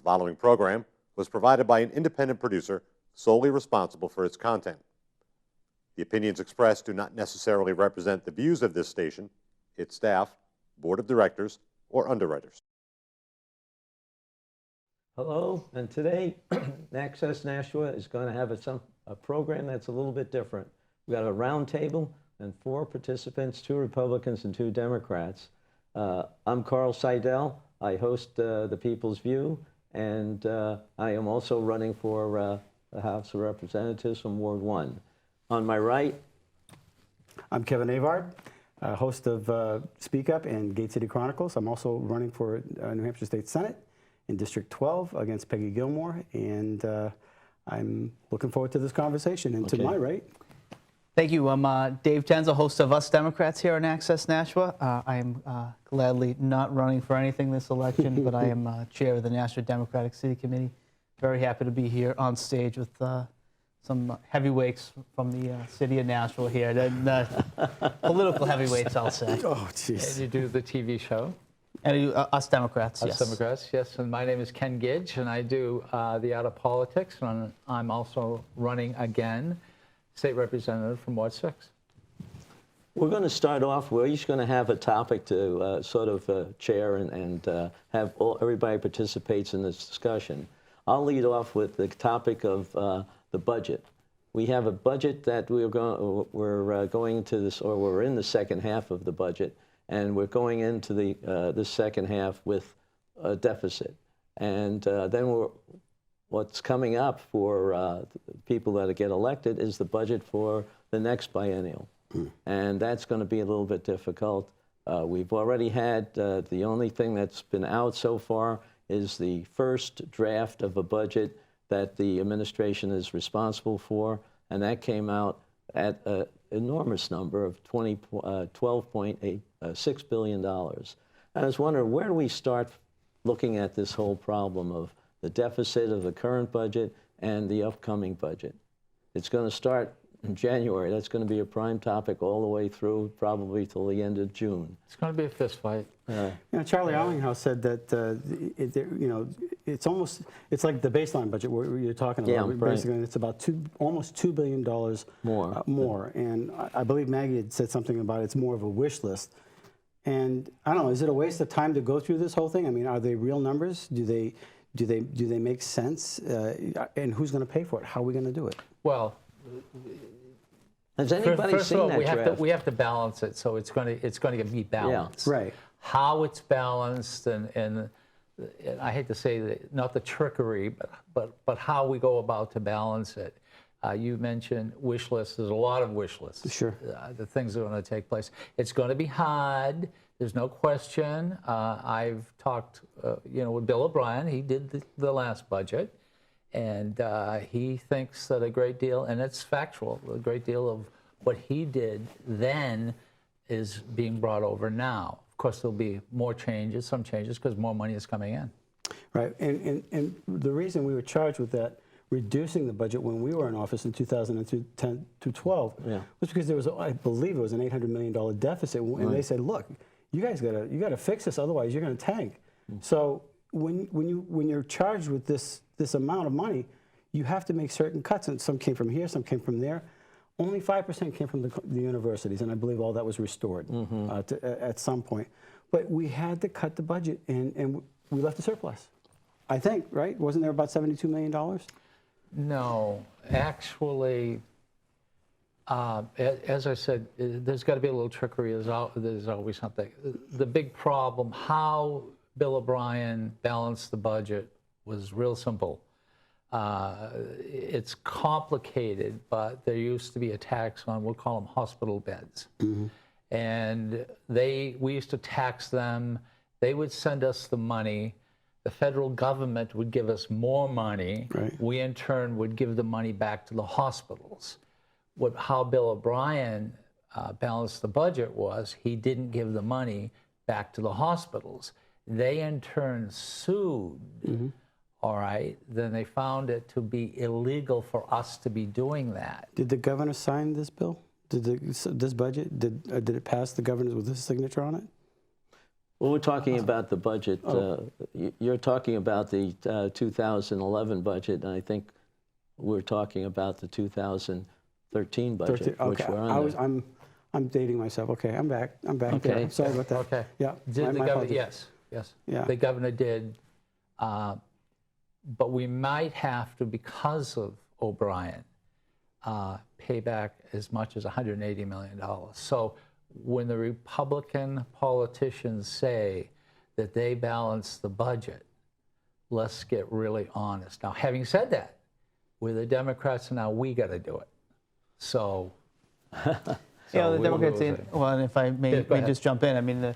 following program was provided by an independent producer solely responsible for its content. The opinions expressed do not necessarily represent the views of this station, its staff, board of directors, or underwriters. Hello, and today Access Nashua is going to have a program that's a little bit different. We've got a round table and 4 participants, 2 Republicans and 2 Democrats. I'm Carl Seidel. I host The People's View, and I am also running for the House of Representatives from Ward 1. On my right, I'm Kevin Avard, host of Speak Up and Gate City Chronicles. I'm also running for New Hampshire State Senate in District 12 against Peggy Gilmore, and I'm looking forward to this conversation. And to my right, thank you. I'm Dave Tenzel, host of Us Democrats here on Access Nashua. I am gladly not running for anything this election, but I am chair of the Nashua Democratic City Committee. Very happy to be here on stage with some heavyweights from the city of Nashua here. Political heavyweights, I'll say. oh, jeez. And you do the TV show? And I do, Us Democrats, Us yes. Democrats, yes. And my name is Ken Gidge, and I do the Out of Politics, and I'm also running again, state representative from Ward 6. we're going to start off. We're each going to have a topic to sort of chair and have everybody participates in this discussion. I'll lead off with the topic of the budget. We have a budget that we're going to this, or we're in the second half of the budget, and we're going into the second half with a deficit. And then what's coming up for people that get elected is the budget for the next biennial. And that's going to be a little bit difficult. We've already had, the only thing that's been out so far is the first draft of a budget that the administration is responsible for, and that came out at an enormous number of $12.6 billion. And I was wondering, where do we start looking at this whole problem of the deficit of the current budget and the upcoming budget? It's going to start in January. That's going to be a prime topic all the way through, probably till the end of June. It's going to be a fist fight. Charlie Allinghouse said that it's like the baseline budget where you're talking about. Yeah, basically, right. it's about almost $2 billion more. And I believe Maggie had said something about it's more of a wish list. And I don't know, is it a waste of time to go through this whole thing? I mean, are they real numbers? Do they make sense? And who's going to pay for it? How are we going to do it? Well, has anybody first seen of all, that draft? we have to balance it, so it's going to be balanced. Yeah, right. How it's balanced, and I hate to say that, not the trickery, but how we go about to balance it. You mentioned wish lists. There's a lot of wish lists. Sure. The things that are going to take place. It's going to be hard. There's no question. I've talked, with Bill O'Brien. He did the last budget, and he thinks that a great deal, and it's factual, a great deal of what he did then is being brought over now. Of course, there'll be more changes, some changes, because more money is coming in. Right, and the reason we were charged with that, reducing the budget when we were in office in 2010 to 12, was because there was, I believe it was an $800 million deficit, and they said, look, you guys you gotta fix this, otherwise you're gonna tank. So when you're charged with this amount of money, you have to make certain cuts, and some came from here, some came from there. Only 5% came from the universities, and I believe all that was restored at some point. But we had to cut the budget, and we left a surplus. I think, right? Wasn't there about $72 million? No, actually, as I said, there's got to be a little trickery. There's always something. The big problem, how Bill O'Brien balanced the budget, was real simple. It's complicated, but there used to be a tax on, we'll call them hospital beds. And we used to tax them. They would send us the money. The federal government would give us more money. Right. We, in turn, would give the money back to the hospitals. How Bill O'Brien balanced the budget was he didn't give the money back to the hospitals. They, in turn, sued. All right, then they found it to be illegal for us to be doing that. Did the governor sign this bill? This budget? Did it pass the governor with his signature on it? Well, we're talking about the budget. You're talking about the 2011 budget, and I think we're talking about the 2013 budget, which we're under. I'm dating myself. Okay, I'm back. Okay. There. Sorry about that. Okay. Yeah. Did the my governor? apologies. Yes. Yeah. The governor did, but we might have to, because of O'Brien, pay back as much as $180 million. So when the Republican politicians say that they balance the budget, let's get really honest. Now, having said that, we're the Democrats, and now we got to do it. So, The we'll Democrats, do it. well, and if I may, Yeah, go ahead. just jump in, I mean, the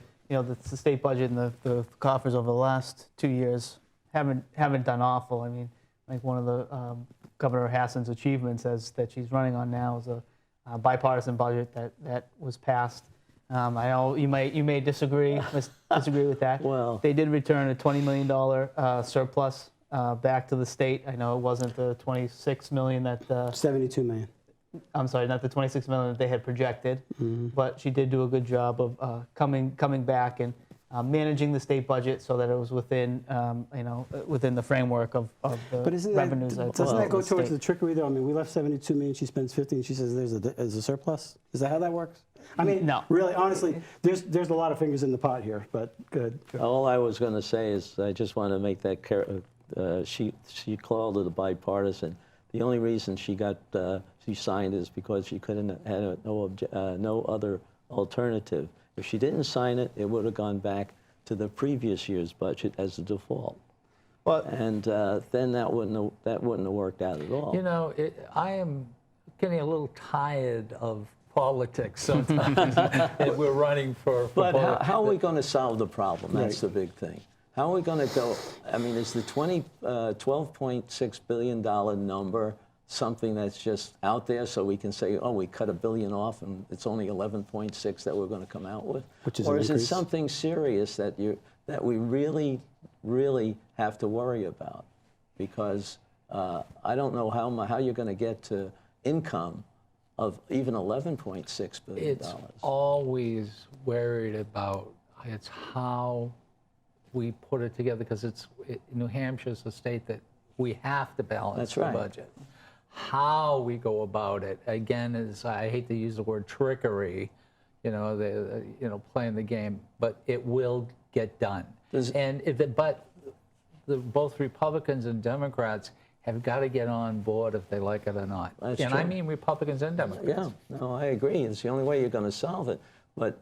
state budget and the coffers over the last 2 years haven't done awful. I mean, like one of the Governor Hassan's achievements that she's running on now is a bipartisan budget that was passed. I know you may disagree with that. Well, they did return a $20 million surplus back to the state. I know it wasn't the $26 million that 72 million. I'm sorry, not the $26 million that they had projected, but she did do a good job of coming back and managing the state budget so that it was within within the framework of the But isn't revenues. doesn't that go of the towards state. the trickery though? I mean, we left 72 million, she spends 50, and she says there's a surplus. Is that how that works? I mean, No. Really, honestly, there's a lot of fingers in the pot here, but good. all I was going to say is I just want to make that she called it a bipartisan. The only reason she signed is because she couldn't had no other alternative. If she didn't sign it, it would have gone back to the previous year's budget as a default. Well, And then that wouldn't have worked out at all. You know, I am getting a little tired of politics sometimes. And we're running for But politics. how are we going to solve the problem? That's the big thing. How are we going to go? I mean, is the $12.6 billion number something that's just out there so we can say, oh, we cut $1 billion off and it's only 11.6 that we're going to come out with? Which is or an is it increase. something serious that we really, really have to worry about? Because I don't know how you're going to get to income of even $11.6 billion. It's always worried about, it's how we put it together, because New Hampshire's a state that we have to balance That's the right. budget. How we go about it, again, is, I hate to use the word trickery, playing the game, but it will get done. But both Republicans and Democrats have got to get on board if they like it or not. That's and I true. mean Republicans and Democrats. Yeah, no, I agree. It's the only way you're going to solve it. But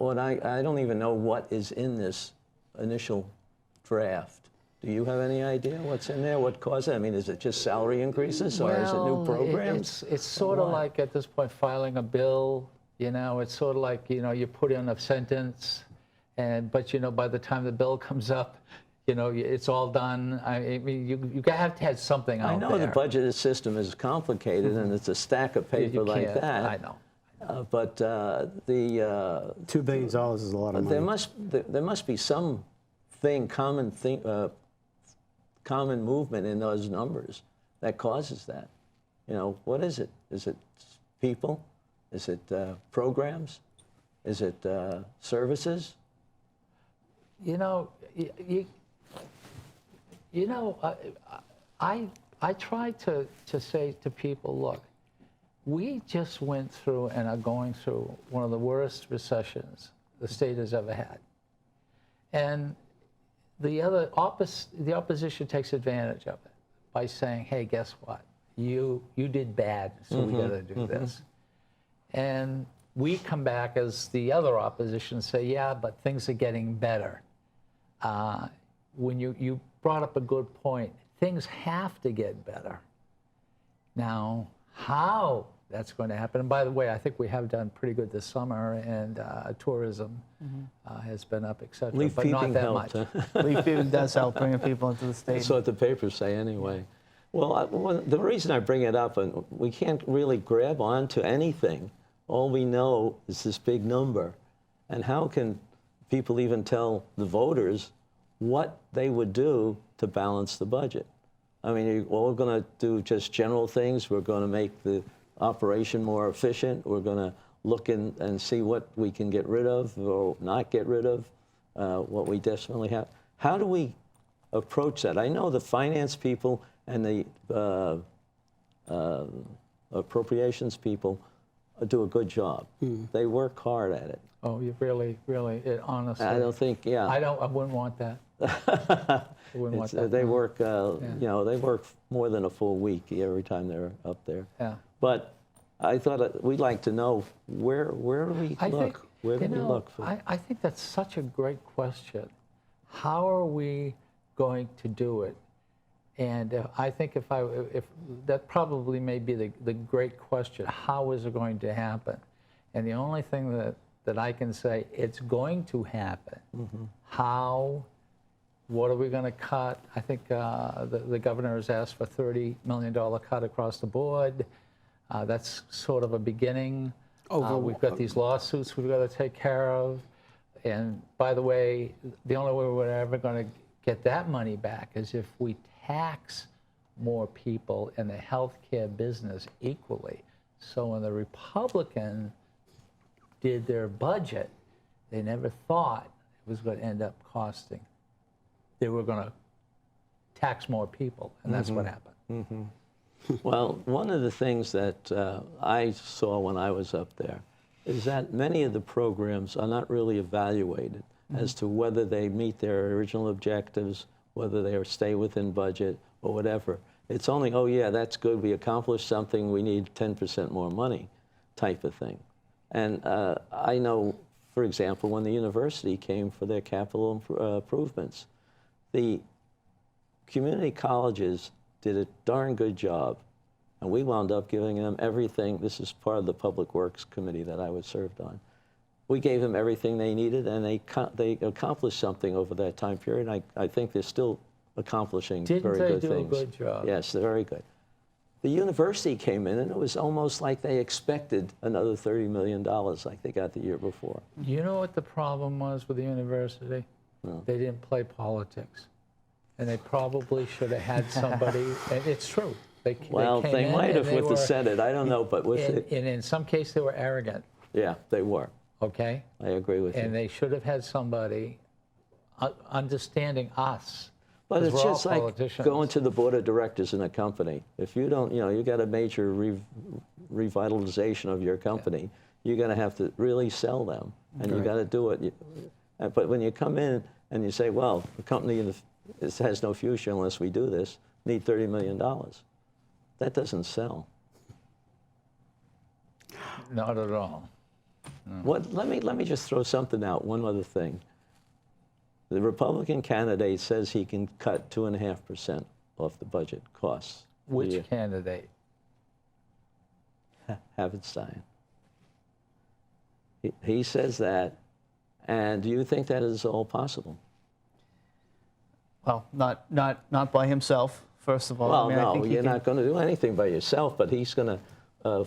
I don't even know what is in this initial draft. Do you have any idea what's in there? What caused it? I mean, is it just salary increases, or is it new programs? It's sort of like, at this point, filing a bill. It's sort of like, you put in a sentence, but by the time the bill comes up, it's all done. I mean, you have to have something out I know there. the budget system is complicated, and it's a stack of paper You like can't- that. I know. But the $2 billion is a lot of money. there must be something common movement in those numbers that causes that. What is it? Is it people? Is it programs? Is it services? I try to say to people, look, we just went through and are going through one of the worst recessions the state has ever had. And the opposition takes advantage of it by saying, hey, guess what? You did bad, so we got to do this. And we come back as the other opposition and say, yeah, but things are getting better. When you brought up a good point, things have to get better. Now, how that's going to happen, and by the way, I think we have done pretty good this summer, and tourism has been up, et cetera, Leaf but not peeping that helped, much. huh? Leaf peeping does help bringing people into the state. That's what the papers say anyway. Well, the reason I bring it up, and we can't really grab onto anything. All we know is this big number. And how can people even tell the voters what they would do to balance the budget? I mean, are we're going to do just general things. We're going to make the operation more efficient. We're going to look and see what we can get rid of or not get rid of. what we desperately have. How do we approach that? I know the finance people and the appropriations people do a good job. They work hard at it. Oh, you really, honestly. I don't think, yeah. I wouldn't want that. I wouldn't want that. They work, you know, they work more than a full week every time they're up there. Yeah. But I thought we'd like to know where do we look? Where do we look for? I think that's such a great question. How are we going to do it? And I think if that probably may be the great question. How is it going to happen? And the only thing that I can say, it's going to happen. How? What are we going to cut? I think the governor has asked for $30 million cut across the board. That's sort of a beginning. We've got these lawsuits we've got to take care of. And by the way, the only way we're ever going to get that money back is if we tax more people in the healthcare business equally. So when the Republicans did their budget, they never thought it was going to end up costing. They were going to tax more people, and that's what happened. Well, one of the things that I saw when I was up there is that many of the programs are not really evaluated as to whether they meet their original objectives, whether they stay within budget or whatever. It's only, oh yeah, that's good, we accomplished something, we need 10% more money type of thing. And I know, for example, when the university came for their capital improvements, the community colleges did a darn good job, and we wound up giving them everything. This is part of the Public Works Committee that I was served on. We gave them everything they needed, and they accomplished something over that time period. I think they're still accomplishing very good things. Didn't they do a good job? Yes, they're very good. The university came in, and it was almost like they expected another $30 million like they got the year before. You know what the problem was with the university? No. They didn't play politics. And they probably should have had somebody, and it's true. They might have with the Senate, I don't know, but with it. And in some case, they were arrogant, Yeah, they were. okay? I agree with you. And they should have had somebody understanding us. But 'cause it's we're all just like politicians. going to the board of directors in a company. If you don't, you know, you got a major revitalization of your company, you're going to have to really sell them, and you got to do it. But when you come in and you say, well, the company has no future unless we do this, need $30 million, that doesn't sell. Not at all. What? Let me just throw something out. One other thing. The Republican candidate says he can cut 2.5% off the budget costs. Which candidate? Havenstein. He says that, and do you think that is all possible? Well, not by himself, first of all. Well, I mean, I no, think you're not going to do anything by yourself, but he's going to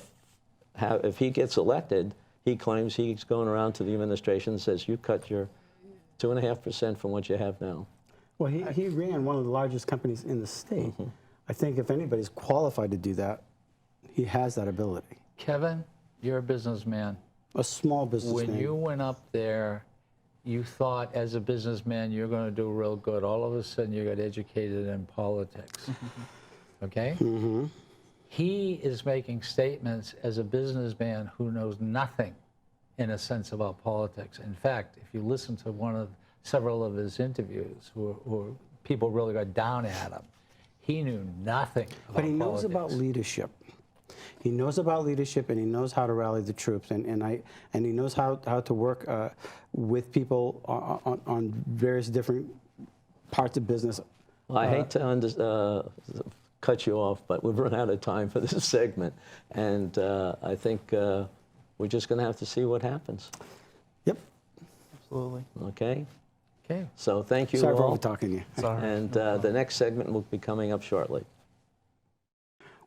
if he gets elected, he claims he's going around to the administration and says, you cut your 2.5% from what you have now. Well, he ran one of the largest companies in the state. I think if anybody's qualified to do that, he has that ability. Kevin, you're a businessman. A small businessman. When you went up there, you thought as a businessman you're going to do real good. All of a sudden you got educated in politics. Okay? He is making statements as a businessman who knows nothing in a sense about politics. In fact, if you listen to several of his interviews where people really got down at him, he knew nothing about politics. But he knows about leadership. He knows about leadership, and he knows how to rally the troops, and he knows how to work with people on various different parts of business. Well, I hate to cut you off, but we've run out of time for this segment, and I think we're just going to have to see what happens. Yep. Absolutely. Okay? Okay. So thank you Sorry for all. over-talking you. Sorry. And the next segment will be coming up shortly.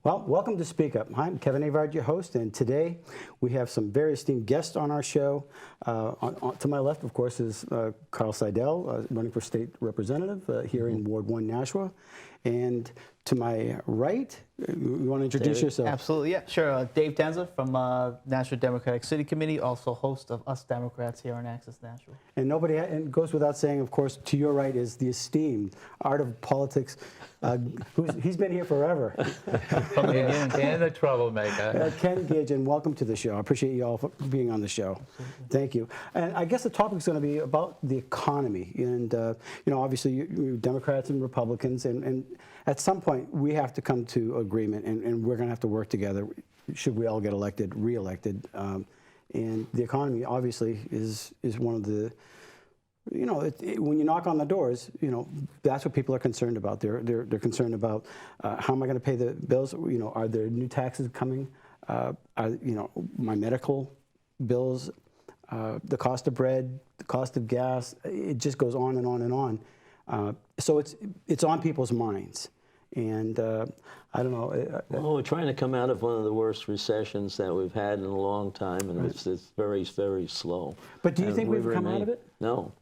Well, welcome to Speak Up. I'm Kevin Avard, your host, and today we have some very esteemed guests on our show. To my left, of course, is Carl Seidel, running for state representative here in Ward 1 Nashua. And to my right, you want to introduce yourself? Absolutely, yeah, sure. Dave Tenza from Nashua Democratic City Committee, also host of Us Democrats here on Access Nashua. And nobody, and it goes without saying, of course, to your right is the esteemed Art of Politics. He's been here forever. From the beginning. And the troublemaker. Ken Gage, and welcome to the show. I appreciate you all for being on the show. Thank you. And I guess the topic is going to be about the economy. And, you know, obviously, you Democrats and Republicans, and at some point, we have to come to agreement, and we're going to have to work together should we all get elected, re-elected. And the economy, obviously, is one of the, you know, when you knock on the doors, you know, that's what people are concerned about. They're concerned about how am I going to pay the bills? You know, are there new taxes coming? You know, my medical bills, the cost of bread, the cost of gas. It just goes on and on and on. So it's on people's minds. And I don't know. Well, we're trying to come out of one of the worst recessions that we've had in a long time, and it's very, very slow. But do you And think we we've come out remain- of it? No.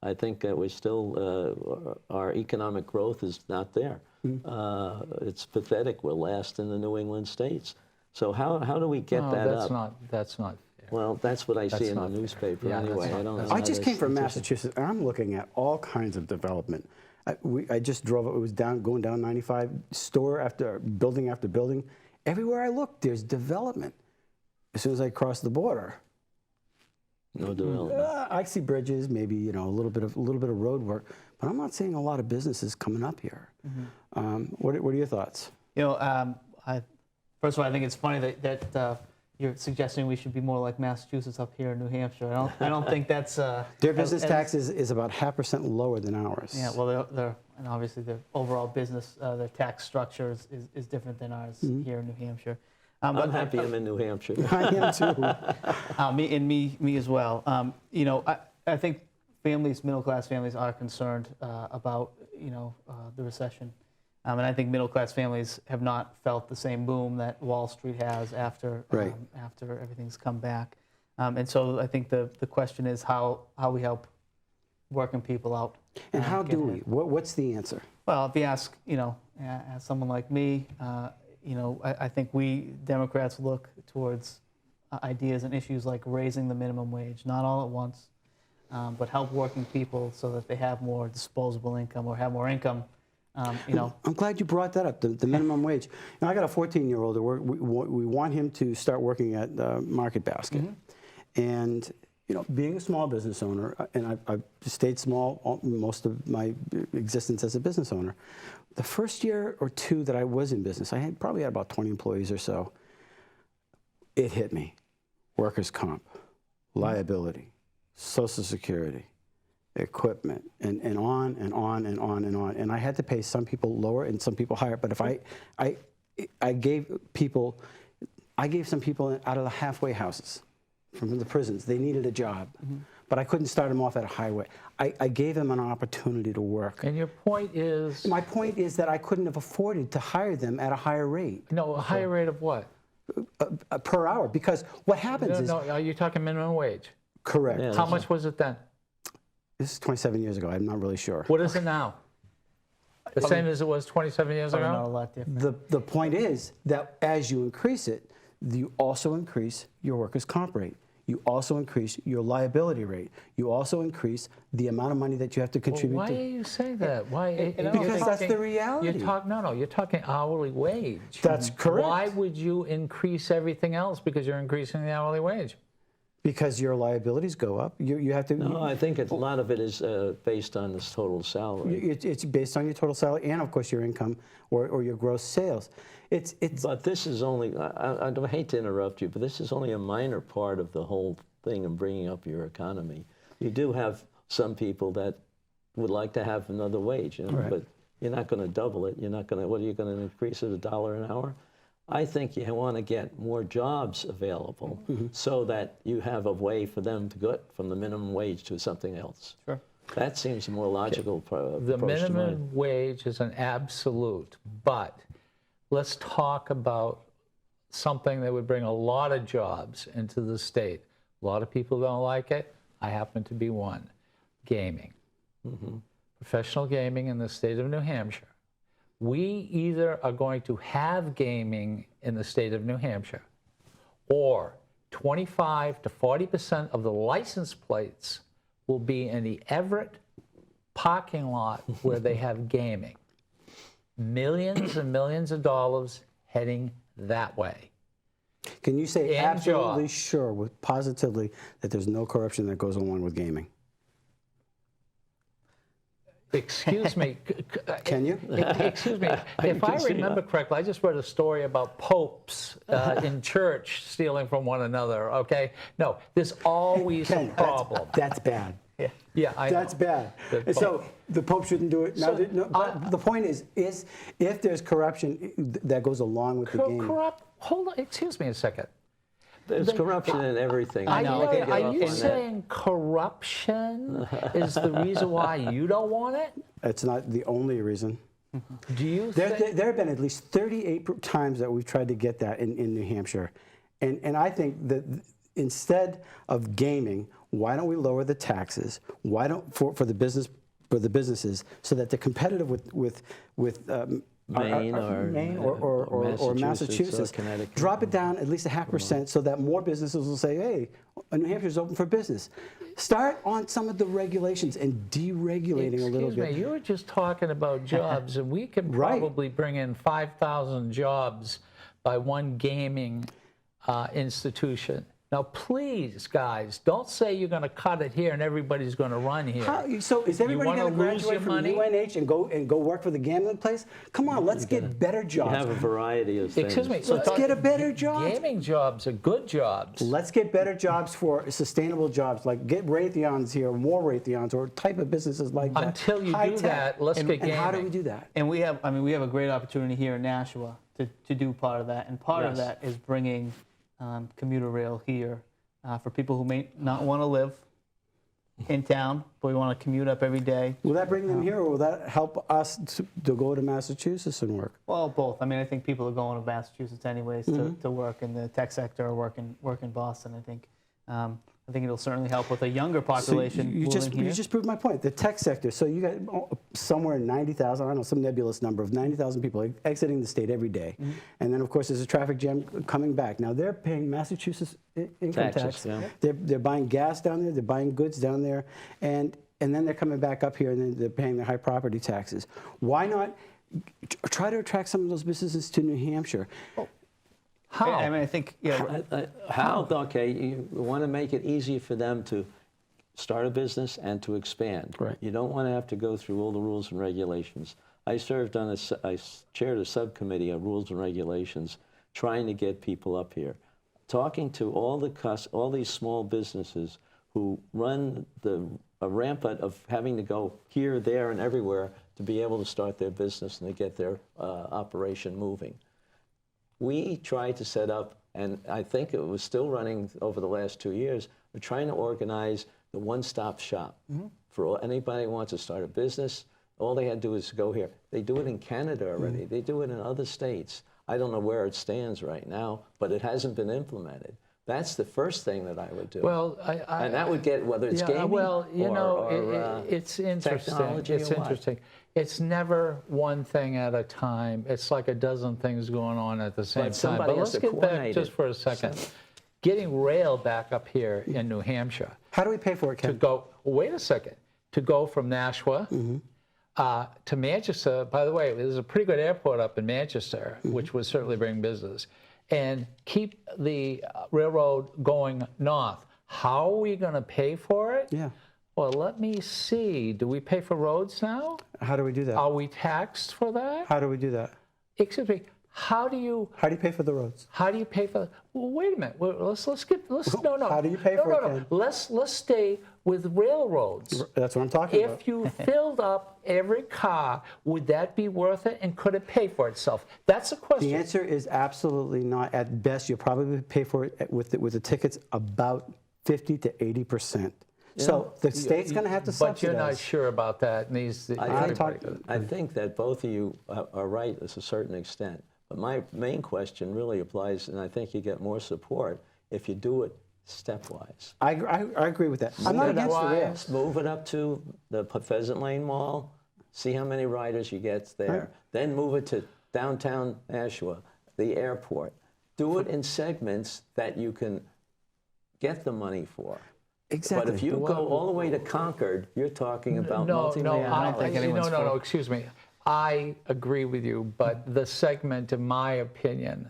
I think that we still, our economic growth is not there. It's pathetic. We're last in the New England states. So how do we get that up? That's not fair. Well, that's what I see in the not fair. newspaper Yeah, that's anyway. not- I don't know. I how just to- came from Massachusetts, and I'm looking at all kinds of development. I just drove, it was going down 95, store after building after building. Everywhere I look, there's development. As soon as I cross the border, No development. I see bridges, maybe, you know, a little bit of road work, but I'm not seeing a lot of businesses coming up here. What are your thoughts? You know, first of all, I think it's funny that you're suggesting we should be more like Massachusetts up here in New Hampshire. I don't think that's Their business tax is about 0.5% lower than ours. Yeah, well, and obviously their overall business, their tax structure is different than ours here in New Hampshire. I'm happy I'm in New Hampshire. I am too. Me as well. You know, I think middle-class families are concerned about, you know, the recession. And I think middle-class families have not felt the same boom that Wall Street has after after everything's come back. And so I think the question is how we help working people out. And how get do ahead. we? What's the answer? Well, if you ask, you know, as someone like me, you know, I think we Democrats look towards ideas and issues like raising the minimum wage, not all at once, but help working people so that they have more disposable income or have more income. You know, I'm glad you brought that up, the minimum wage. Now, I got a 14-year-old. We want him to start working at Market Basket. And, you know, being a small business owner, and I've stayed small most of my existence as a business owner, the first year or two that I was in business, I probably had about 20 employees or so. It hit me. Workers' comp, liability, Social Security, equipment, and on and on and on and on. And I had to pay some people lower and some people higher. But if I gave some people out of the halfway houses from the prisons, they needed a job. But I couldn't start them off at a high wage. I gave them an opportunity to work. And your point is? My point is that I couldn't have afforded to hire them at a higher rate. No, a higher rate of what? Per hour, because what happens is... No, are you talking minimum wage? Correct. Yeah. How much was it then? This is 27 years ago. I'm not really sure. What is it now? The same as it was 27 years probably not a ago? lot different. The point is that as you increase it, you also increase your workers' comp rate. You also increase your liability rate. You also increase the amount of money that you have to contribute Why to. are you saying that? Why? Because that's the reality. You're talking hourly wage. That's correct. Why would you increase everything else? Because you're increasing the hourly wage. Because your liabilities go up. You have to. No, I think a lot of it is based on this total salary. It's based on your total salary and, of course, your income or your gross sales. It's But this is only, I don't hate to interrupt you, but this is only a minor part of the whole thing in bringing up your economy. You do have some people that would like to have another wage, you know, Right. but you're not going to double it. You're not going to, what are you going to increase it $1 an hour? I think you want to get more jobs available so that you have a way for them to go from the minimum wage to something else. Sure. That seems a more logical approach The to mine. minimum wage is an absolute, but let's talk about something that would bring a lot of jobs into the state. A lot of people don't like it. I happen to be one. Gaming. Professional gaming in the state of New Hampshire we either are going to have gaming in the state of New Hampshire, or 25 to 40% of the license plates will be in the Everett parking lot where they have gaming. Millions and millions of dollars heading that way. Can you say And absolutely job. sure, with positively, that there's no corruption that goes along with gaming? Excuse me. Can you? Excuse me. If I can see remember correctly, I just read a story about popes in church stealing from one another, okay? No, there's always a Ken, problem. that's bad. Yeah, I know. That's bad. The And so the Pope shouldn't do it. Now, So, but the point is if there's corruption that goes along with the game. Corrupt, hold on, excuse me a second. There's corruption in everything. Are I you, can't get are off you on that. saying corruption is the reason why you don't want it? It's not the only reason. Do you think? There have been at least 38 times that we've tried to get that in New Hampshire. And I think that instead of gaming, why don't we lower the taxes? Why don't for the businesses so that they're competitive with Maine or Massachusetts, Connecticut. drop it down at least 0.5% so that more businesses will say, hey, New Hampshire's open for business. Start on some of the regulations and deregulating a little Excuse bit. me, you were just talking about jobs, and we can Right. probably bring in 5,000 jobs by one gaming institution. Now, please, guys, don't say you're going to cut it here and everybody's going to run here. So is everybody wanna going to lose graduate your from money? UNH and go work for the gambling place? Come on, let's get better You jobs. have a variety of things. Excuse me. Let's get a better job. Gaming jobs are good jobs. Let's get better jobs for sustainable jobs, like get Raytheons here, more Raytheons, or type of businesses like that. Until you High do tech. that, let's get And how do gaming. we do that? And we have a great opportunity here in Nashua to do part of that. And part of Yes. that is bringing commuter rail here for people who may not want to live in town, but we want to commute up every day. Will that bring them here, or will that help us to go to Massachusetts and work? Well, both. I mean, I think people are going to Massachusetts anyways to work in the tech sector or work in Boston. I think it'll certainly help with a younger population you moving here. just proved my point. The tech sector. So you got somewhere 90,000, I don't know, some nebulous number of 90,000 people exiting the state every day. And then, of course, there's a traffic jam coming back. Now, they're paying Massachusetts income Taxes, tax. yeah. They're buying gas down there. They're buying goods down there. And then they're coming back up here, and then they're paying their high property taxes. Why not try to attract some of those businesses to New Hampshire? How? I mean, I think, yeah, How? Okay, you want to make it easy for them to start a business and to expand. Right. You don't want to have to go through all the rules and regulations. I served on I chaired a subcommittee of rules and regulations, trying to get people up here, talking to all these small businesses who run a rampant of having to go here, there, and everywhere to be able to start their business and to get their operation moving. We tried to set up, and I think it was still running over the last 2 years, we're trying to organize the one-stop shop for anybody who wants to start a business. All they had to do is go here. They do it in Canada already. They do it in other states. I don't know where it stands right now, but it hasn't been implemented. That's the first thing that I would do. Well, and that would get, whether it's yeah, gaming well, you know, or it's interesting. technology It's or what. interesting. It's never one thing at a time. It's like a dozen things going on at the same time. somebody But has let's to get back coordinate just it. for a second. Getting rail back up here in New Hampshire How do we pay for it, to Ken? go. Wait a second. To go from Nashua to Manchester. By the way, there's a pretty good airport up in Manchester, which would certainly bring business, and keep the railroad going north. How are we going to pay for it? Yeah. Well, let me see. Do we pay for roads now? How do we do that? Are we taxed for that? How do we do that? Excuse me. How do you pay for the roads? pay for? Well, wait a minute. Let's no. How do you pay for it, Ken? Let's stay with railroads. That's what I'm talking about. If you filled up every car, would that be worth it, and could it pay for itself? That's a question. The answer is absolutely not. At best, you'll probably pay for it with the tickets about 50 to 80%. So the state's going to have to subsidize. But you're not sure about that. And I think that both of you are right to a certain extent. But my main question really applies, and I think you get more support if you do it stepwise. I agree with that. I'm not against the rails. Move it up to the Pheasant Lane Mall, see how many riders you get there, Right. then move it to downtown Nashua, the airport. Do it in segments that you can get the money for. Exactly. But if you go all the way to Concord, you're talking about multi-million dollars. No, excuse me. I agree with you, but the segment, in my opinion,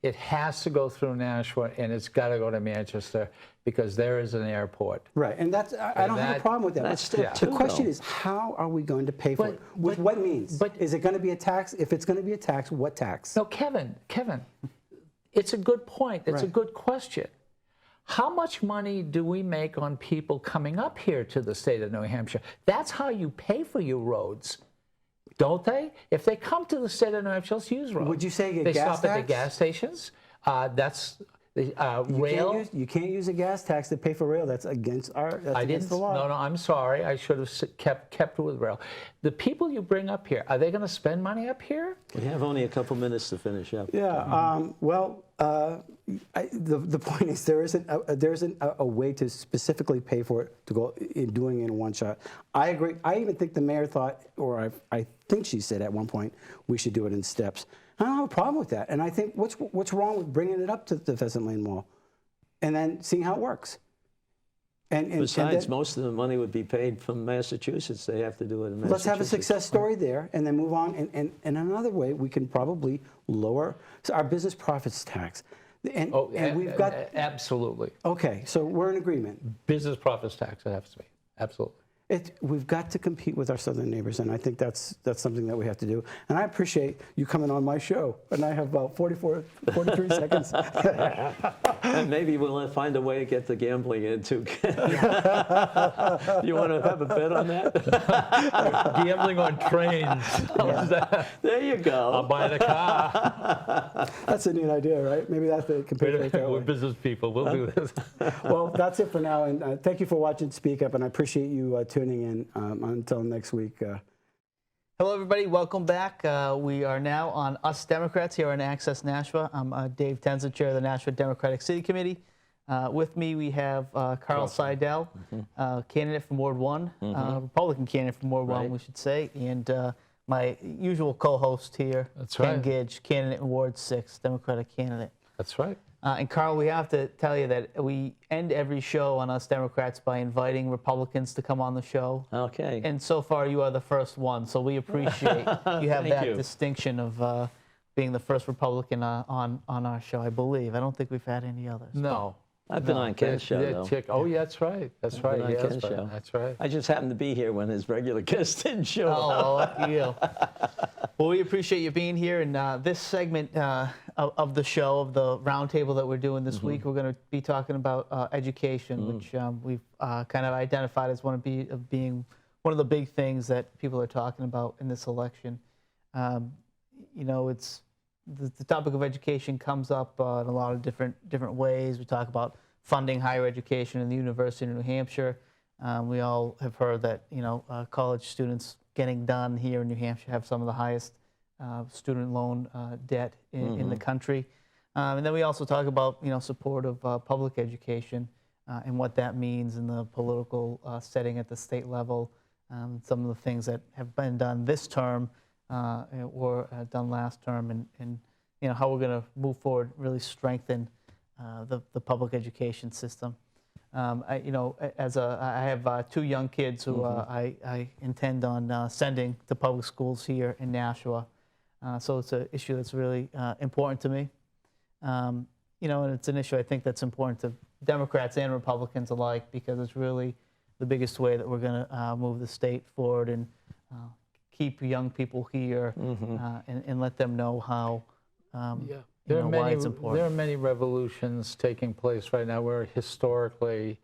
it has to go through Nashua and it's got to go to Manchester because there is an airport. Right, and that's I don't have a problem with that. That's But step two, the question though. is, how are we going to pay for it? With but- what means? but- Is it going to be a tax? If it's going to be a tax, what tax? No, Kevin, it's a good point. It's a Right. good question. How much money do we make on people coming up here to the state of New Hampshire? That's how you pay for your roads, don't they? If they come to the state of New Hampshire, let's use roads. Would you say a they gas stop at the tax? gas stations? That's the rail. You can't use a gas tax to pay for rail. That's against I didn't. the law. No, I'm sorry. I should have kept with rail. The people you bring up here, are they going to spend money up here? We have only a couple minutes to finish up. Yeah. The point is there isn't a way to specifically pay for it to go in doing it in one shot. I agree. I even think the mayor thought, or I think she said at one point, we should do it in steps. I don't have a problem with that. And I think what's wrong with bringing it up to the Pheasant Lane Mall, and then seeing how it works. And Besides, then, most of the money would be paid from Massachusetts. They have to do it in Massachusetts. let's have a success story there, and then move on. And another way, we can probably lower our business profits tax. And we've got Absolutely. okay. So we're in agreement. Business profits tax, it has to be. Absolutely. We've got to compete with our southern neighbors, and I think that's something that we have to do. And I appreciate you coming on my show. And I have about 43 seconds. And maybe we'll find a way to get the gambling in too. You want to have a bet on that? Gambling on trains. There you go. I'll buy the car. That's a neat idea, right? Maybe that's the compete right there. We're business people. We'll do this. Well, that's it for now. And thank you for watching Speak Up, and I appreciate you tuning in. Until next week. Hello, everybody. Welcome back. We are now on Us Democrats here on Access Nashua. I'm Dave Tenza, chair of the Nashua Democratic City Committee. With me, we have Carl Seidel, candidate from Ward 1, Republican candidate from Ward 1, we should say, and my usual co-host here, That's Ken right. Gidge, candidate in Ward 6, Democratic candidate. That's right. And Carl, we have to tell you that we end every show on Us Democrats by inviting Republicans to come on the show. Okay. And so far, you are the first one, so we appreciate you have Thank that you. distinction of being the first Republican on our show, I believe. I don't think we've had any others. No. I've been on Ken's show, though. Oh, yeah, that's right. That's right. Been on He has Ken's been. show. That's right. I just happened to be here when his regular guest didn't show Oh, up. well, lucky you. Well, we appreciate you being here. And this segment of the show, of the roundtable that we're doing this week, we're going to be talking about education, which we've kind of identified as one of being one of the big things that people are talking about in this election. You know, it's the topic of education comes up in a lot of different ways. We talk about funding higher education in the University of New Hampshire. We all have heard that college students getting done here in New Hampshire have some of the highest student loan debt in the country. And then we also talk about support of public education and what that means in the political setting at the state level. Some of the things that have been done this term or done last term, and how we're going to move forward, really strengthen the public education system. I have 2 young kids who I intend on sending to public schools here in Nashua. So it's an issue that's really important to me. And it's an issue I think that's important to Democrats and Republicans alike, because it's really the biggest way that we're going to move the state forward and keep young people here and let them know how why it's important. There are many revolutions taking place right now. We're historically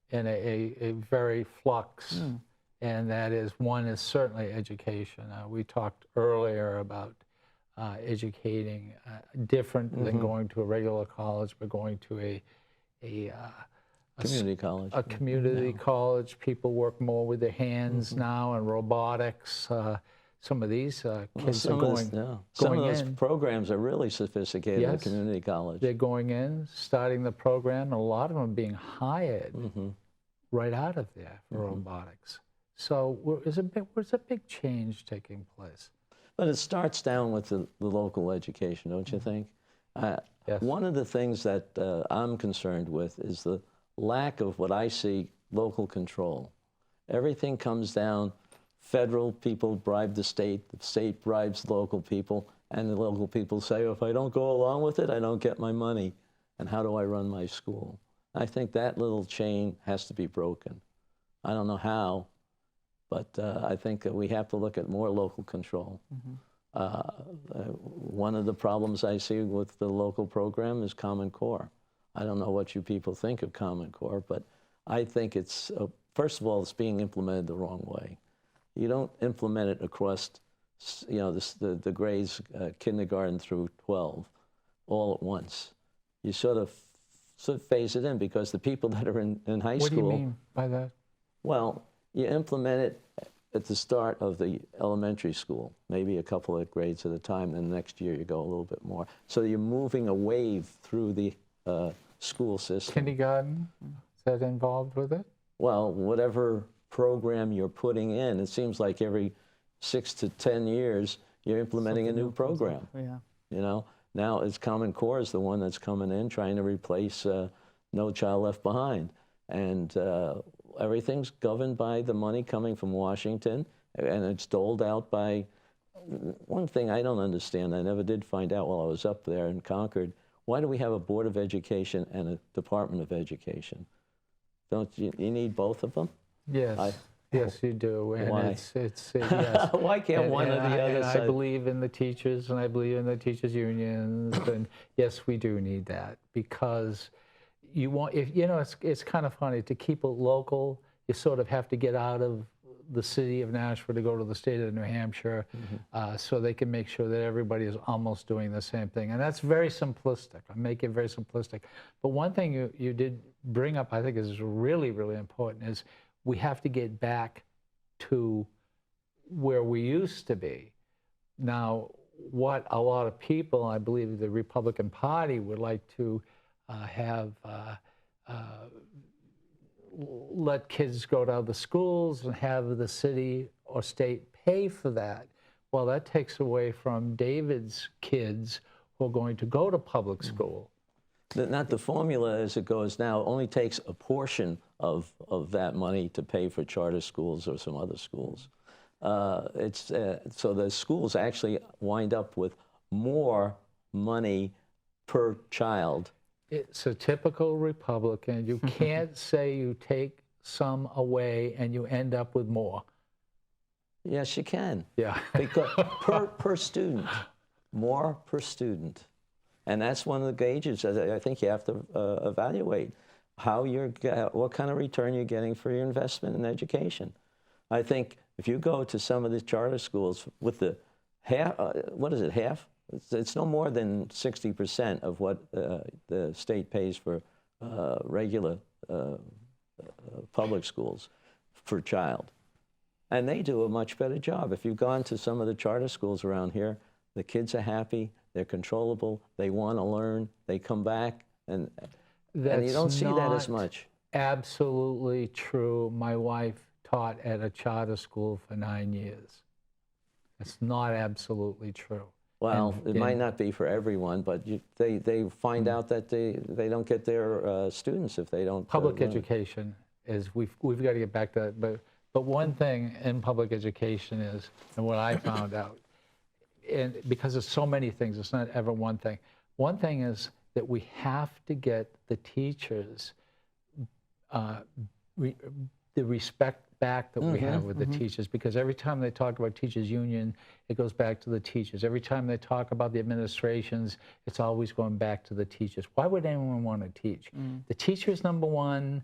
in a very flux, and that is, one is certainly education. We talked earlier about educating different than going to a regular college, but going to a Community college. A community college. People work more with their hands now, and robotics. Some of these kids are going Some of those in. programs are really sophisticated at community college. They're going in, starting the program, and a lot of them being hired right out of there for robotics. So where's a big change taking place? But it starts down with the local education, don't you think? Yes. One of the things that I'm concerned with is the lack of what I see local control. Everything comes down, federal people bribe the state bribes local people, and the local people say, if I don't go along with it, I don't get my money. And how do I run my school? I think that little chain has to be broken. I don't know how, but I think that we have to look at more local control. One of the problems I see with the local program is Common Core. I don't know what you people think of Common Core, but I think it's, first of all, it's being implemented the wrong way. You don't implement it across, you know, the grades, kindergarten through 12, all at once. You sort of phase it in, because the people that are in high school. What do you mean by that? Well, you implement it at the start of the elementary school, maybe a couple of grades at a time, then the next year you go a little bit more. So you're moving a wave through the school system. Kindergarten, is that involved with it? Well, whatever program you're putting in, it seems like every 6 to 10 years you're implementing a new program. Yeah. You know, now it's Common Core is the one that's coming in trying to replace No Child Left Behind. And everything's governed by the money coming from Washington, and it's doled out by, one thing I don't understand, I never did find out while I was up there in Concord, why do we have a Board of Education and a Department of Education? Don't you need both of them? Yes. Yes, you do. And Why? it's yes. Why can't one or the other I side? believe in the teachers, and I believe in the teachers' unions, and yes, we do need that, because you want, if you know, it's kind of funny to keep it local. You sort of have to get out of the city of Nashua to go to the state of New Hampshire, so they can make sure that everybody is almost doing the same thing. And that's very simplistic. I make it very simplistic. But one thing you did bring up, I think, is really, really important, is we have to get back to where we used to be. Now, what a lot of people, I believe the Republican Party, would like to have let kids go to other schools and have the city or state pay for that. Well, that takes away from David's kids who are going to go to public school. Not the formula as it goes now only takes a portion of that money to pay for charter schools or some other schools. So the schools actually wind up with more money per child. It's a typical Republican. You can't say you take some away and you end up with more. Yes, you can. Yeah. Because per student, more per student. And that's one of the gauges that I think you have to evaluate how what kind of return you're getting for your investment in education. I think if you go to some of the charter schools with the half, what is it, half? It's no more than 60% of what the state pays for regular public schools for child. And they do a much better job. If you've gone to some of the charter schools around here, the kids are happy, they're controllable, they want to learn, they come back, and you don't see that as much. Absolutely true. My wife taught at a charter school for 9 years. It's not absolutely true. Well, it might not be for everyone, but they find out that they don't get their students if they don't. Public education is, we've got to get back to that. But one thing in public education is, and what I found out, and because there's so many things, it's not ever one thing. One thing is that we have to get the teachers the respect back that we have with the teachers, because every time they talk about teachers union, it goes back to the teachers. Every time they talk about the administrations, it's always going back to the teachers. Why would anyone want to teach? The teacher's number one,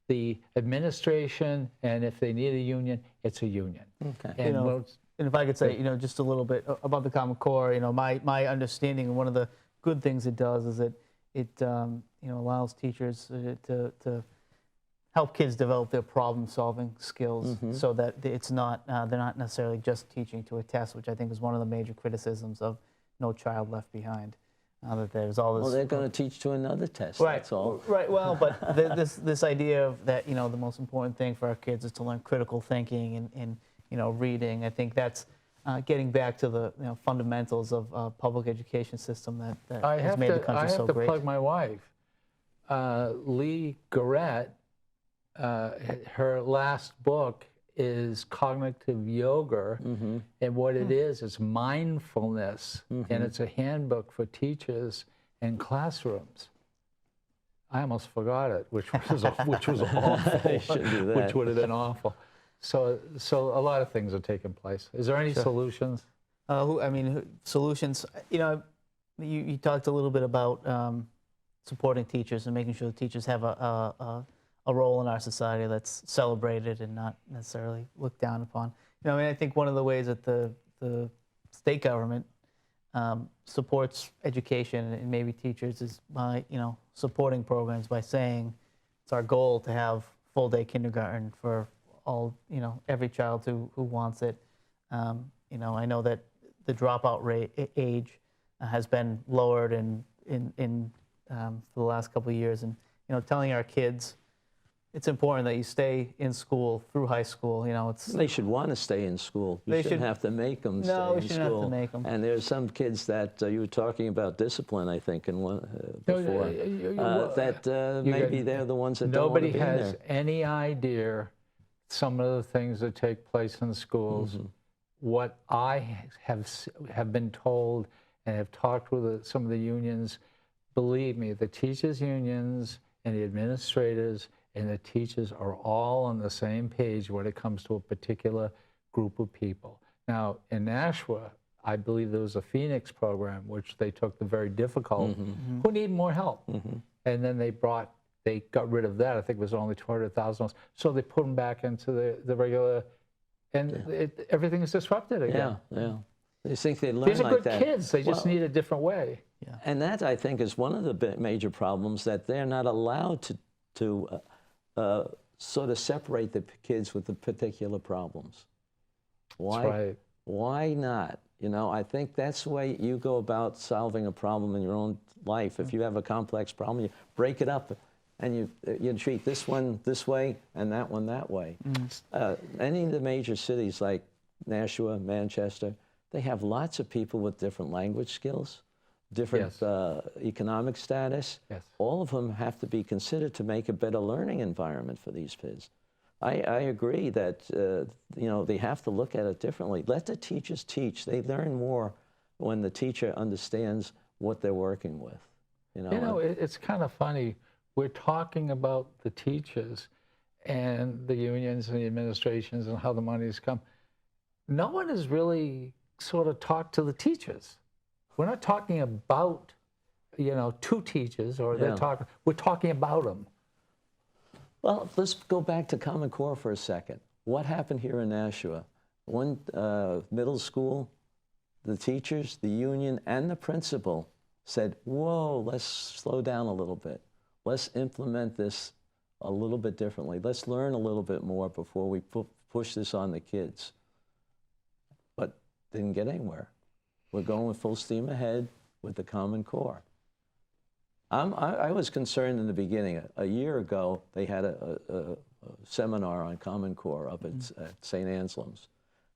the administration, and if they need a union, it's a union. Okay. And And if I could say, just a little bit about the Common Core, my understanding, and one of the good things it does is that it allows teachers to help kids develop their problem-solving skills, so that it's not they're not necessarily just teaching to a test, which I think is one of the major criticisms of No Child Left Behind. that there's all this. Well, they're going to teach to another test. Right. That's all. Right. Well, but this idea of that, the most important thing for our kids is to learn critical thinking and reading. I think that's getting back to the fundamentals of public education system that has made the country so great. I have to plug my wife, Lee Garrett. Her last book is Cognitive Yoga, and what it is mindfulness, and it's a handbook for teachers and classrooms. I almost forgot it, which was awful. You should do that. Which would have been awful. So a lot of things are taking place. Is there any solutions? Solutions. You talked a little bit about supporting teachers and making sure the teachers have a role in our society that's celebrated and not necessarily looked down upon. I think one of the ways that the state government supports education and maybe teachers is by supporting programs by saying it's our goal to have full-day kindergarten for all every child who wants it. I know that the dropout rate age has been lowered for the last couple of years, and telling our kids it's important that you stay in school through high school. They should want to stay in school. You shouldn't have to make them stay in school. No, we shouldn't have to make them. And there's some kids that you were talking about discipline, I think, in one before. Maybe they're the ones that don't want to be there. Nobody has any idea some of the things that take place in schools. What I have been told and have talked with some of the unions, believe me, the teachers' unions and the administrators and the teachers are all on the same page when it comes to a particular group of people. Now, in Nashua, I believe there was a Phoenix program, which they took the very difficult, who need more help. And then they got rid of that. I think it was only $200,000. So they put them back into the regular, and everything is disrupted again. Yeah. They think they learn These are like good that. kids. They just need a different way. And that, I think, is one of the major problems, that they're not allowed to sort of separate the kids with the particular problems. Why? That's right. Why not? I think that's the way you go about solving a problem in your own life. If you have a complex problem, you break it up, and you treat this one this way and that one that way. Any of the major cities like Nashua, Manchester, they have lots of people with different language skills, different economic status. All of them have to be considered to make a better learning environment for these kids. I agree that they have to look at it differently. Let the teachers teach. They learn more when the teacher understands what they're working with. It's kind of funny. We're talking about the teachers and the unions and the administrations and how the money's come. No one has really sort of talked to the teachers. We're not talking about, two teachers, or we're talking about them. Well, let's go back to Common Core for a second. What happened here in Nashua? One middle school, the teachers, the union, and the principal said, whoa, let's slow down a little bit. Let's implement this a little bit differently. Let's learn a little bit more before we push this on the kids. But didn't get anywhere. We're going with full steam ahead with the Common Core. I was concerned in the beginning. A year ago, they had a seminar on Common Core up at St. Anselm's.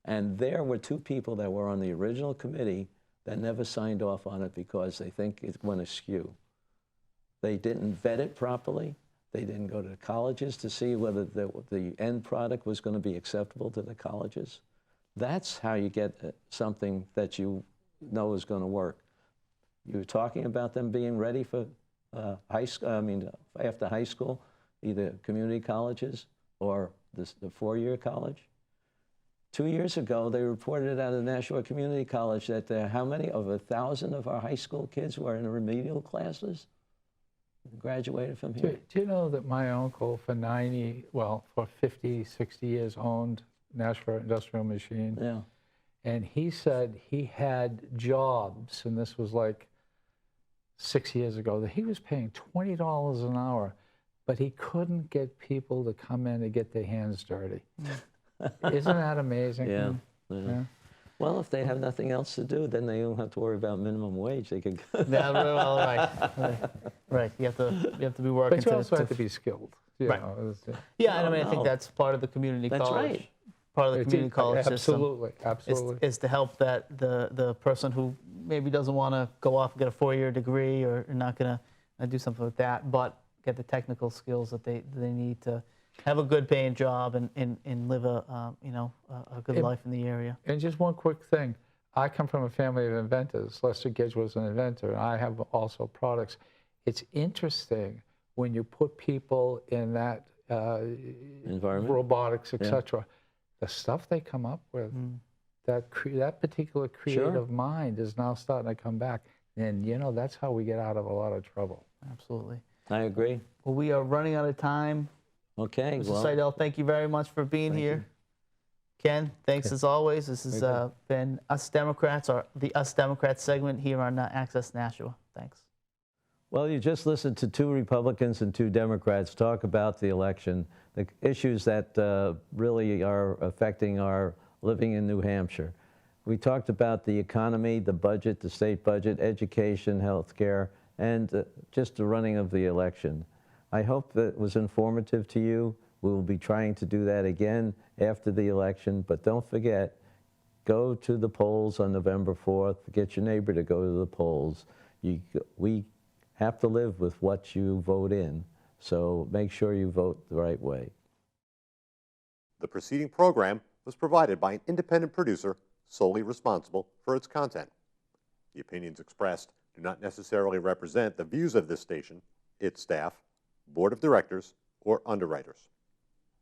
And there were two people that were on the original committee that never signed off on it because they think it's going to skew. They didn't vet it properly. They didn't go to the colleges to see whether the end product was going to be acceptable to the colleges. That's how you get something that you know is going to work. You were talking about them being ready for after high school, either community colleges or the four-year college. 2 years ago, they reported out of Nashua Community College that how many of 1,000 of our high school kids were in remedial classes? Graduated from here. Do you know that my uncle for 50, 60 years owned Nashua Industrial Machine? Yeah. And he said he had jobs, and this was like 6 years ago, that he was paying $20 an hour, but he couldn't get people to come in and get their hands dirty. Isn't that amazing? Yeah. Well, if they have nothing else to do, then they don't have to worry about minimum wage. They could. Yeah, well, right. You have to be working. But you also have to be skilled. You Right. know, Yeah, and I mean, I No. think that's part of the community That's college. right. Part of the community college system. Absolutely. Is to help that the person who maybe doesn't want to go off and get a 4-year degree or not going to do something with that, but get the technical skills that they need to have a good paying job and live a good life in the area. And just one quick thing. I come from a family of inventors. Lester Gedge was an inventor, and I have also products. It's interesting when you put people in that Environment. robotics, etc. The stuff they come up with, that particular creative mind is now starting to come back. And, you know, that's how we get out of a lot of trouble. Absolutely. I agree. Well, we are running out of time. Okay. Mr. Well, Seidel, thank you very much for being here. Ken, thanks as always. This has been Us Democrats, or the Us Democrats segment here on Access Nashua. Thanks. well, you just listened to 2 Republicans and 2 Democrats talk about the election, the issues that really are affecting our living in New Hampshire. We talked about the economy, the budget, the state budget, education, health care, and just the running of the election. I hope that was informative to you. We will be trying to do that again after the election, but don't forget, go to the polls on November 4th. Get your neighbor to go to the polls. We have to live with what you vote in, so make sure you vote the right way. The preceding program was provided by an independent producer solely responsible for its content. The opinions expressed do not necessarily represent the views of this station, its staff, board of directors, or underwriters.